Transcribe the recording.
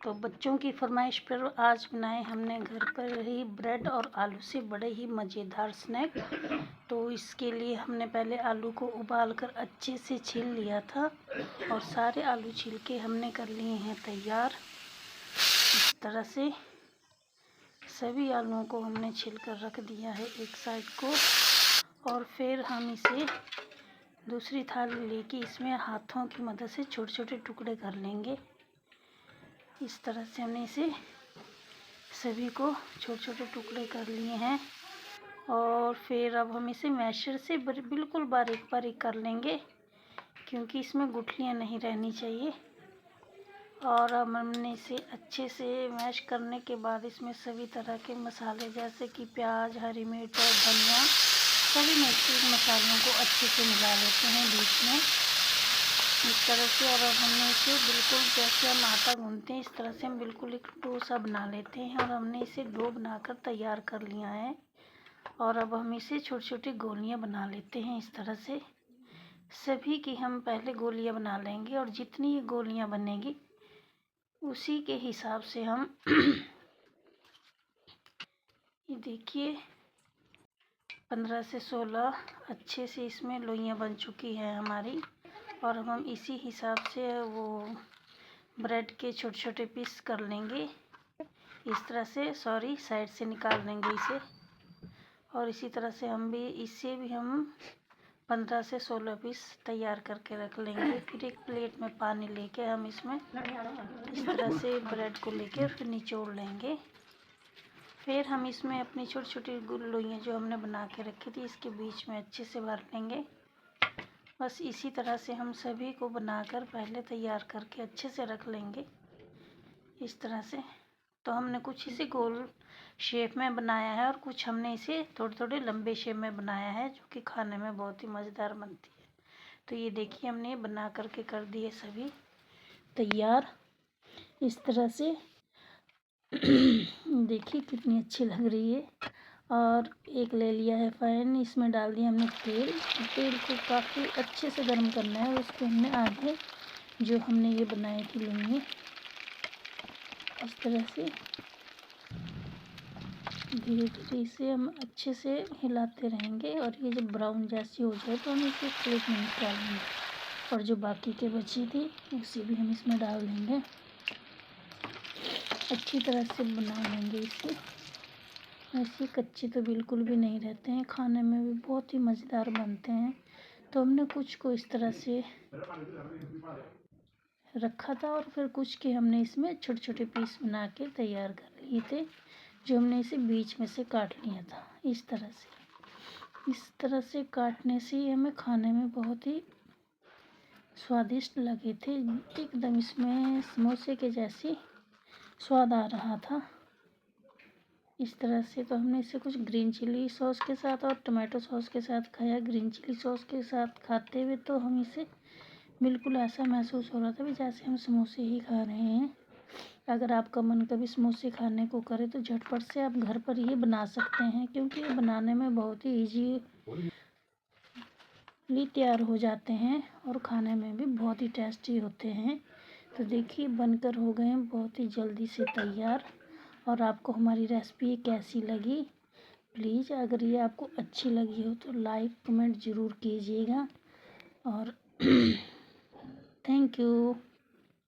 तो बच्चों की फरमाइश पर आज बनाए हमने घर पर ही ब्रेड और आलू से बड़े ही मज़ेदार स्नैक। तो इसके लिए हमने पहले आलू को उबाल कर अच्छे से छील लिया था और सारे आलू छील के हमने कर लिए हैं तैयार। इस तरह से सभी आलूओं को हमने छील कर रख दिया है एक साइड को। और फिर हम इसे दूसरी थाली लेके इसमें हाथों की मदद से छोटे छोटे टुकड़े कर लेंगे। इस तरह से हमने इसे सभी को छोटे छोटे टुकड़े कर लिए हैं। और फिर अब हम इसे मैशर से बिल्कुल बारीक बारीक कर लेंगे, क्योंकि इसमें गुठलियाँ नहीं रहनी चाहिए। और अब हमने इसे अच्छे से मैश करने के बाद इसमें सभी तरह के मसाले जैसे कि प्याज, हरी मिर्च और धनिया, सभी मिक्स मसालों को अच्छे से मिला लेते हैं बीच में इस तरह से। और अब हमने इसे बिल्कुल जैसे हम आटा गूंथते हैं इस तरह से हम बिल्कुल एक डोसा बना लेते हैं। और हमने इसे डो बनाकर तैयार कर लिया है। और अब हम इसे छोटी छोटी गोलियां बना लेते हैं इस तरह से। सभी की हम पहले गोलियां बना लेंगे और जितनी ये गोलियां बनेगी उसी के हिसाब से हम ये देखिए 15 से 16 अच्छे से इसमें लोइयाँ बन चुकी है हमारी। और अब हम इसी हिसाब से वो ब्रेड के छोटे छोटे पीस कर लेंगे इस तरह से। सॉरी, साइड से निकाल देंगे इसे। और इसी तरह से हम भी इससे भी हम 15 से 16 पीस तैयार करके रख लेंगे। फिर एक प्लेट में पानी लेके हम इसमें इस तरह से ब्रेड को लेके फिर निचोड़ लेंगे। फिर हम इसमें अपनी छोटी छोटी लोइयाँ जो हमने बना के रखी थी इसके बीच में अच्छे से भर लेंगे। बस इसी तरह से हम सभी को बनाकर पहले तैयार करके अच्छे से रख लेंगे इस तरह से। तो हमने कुछ इसे गोल शेप में बनाया है और कुछ हमने इसे थोड़े थोड़े लंबे शेप में बनाया है, जो कि खाने में बहुत ही मज़ेदार बनती है। तो ये देखिए हमने बना करके कर दिए सभी तैयार इस तरह से। देखिए कितनी अच्छी लग रही है। और एक ले लिया है पैन, इसमें डाल दिया हमने तेल। तेल को काफ़ी अच्छे से गर्म करना है और उसके हमने आगे जो हमने ये बनाए थी लोइयाँ इस तरह से धीरे धीरे इसे हम अच्छे से हिलाते रहेंगे। और ये जब ब्राउन जैसी हो जाए तो हम इसे प्लेट में निकाल लेंगे। और जो बाकी के बची थी उसे भी हम इसमें डाल देंगे। अच्छी तरह से बना लेंगे इसे। ऐसे कच्चे तो बिल्कुल भी नहीं रहते हैं, खाने में भी बहुत ही मज़ेदार बनते हैं। तो हमने कुछ को इस तरह से रखा था और फिर कुछ के हमने इसमें छोटे छोटे पीस बना के तैयार कर लिए थे, जो हमने इसे बीच में से काट लिया था इस तरह से। इस तरह से काटने से ही हमें खाने में बहुत ही स्वादिष्ट लगे थे, एकदम इसमें समोसे के जैसी स्वाद आ रहा था इस तरह से। तो हमने इसे कुछ ग्रीन चिली सॉस के साथ और टमाटो सॉस के साथ खाया। ग्रीन चिली सॉस के साथ खाते हुए तो हम इसे बिल्कुल ऐसा महसूस हो रहा था भी जैसे हम समोसे ही खा रहे हैं। अगर आपका मन कभी समोसे खाने को करे तो झटपट से आप घर पर ही बना सकते हैं, क्योंकि ये बनाने में बहुत ही ईजीली तैयार हो जाते हैं और खाने में भी बहुत ही टेस्टी होते हैं। तो देखिए बनकर हो गए हैं बहुत ही जल्दी से तैयार। और आपको हमारी रेसिपी कैसी लगी, प्लीज़ अगर ये आपको अच्छी लगी हो तो लाइक कमेंट ज़रूर कीजिएगा। और थैंक यू।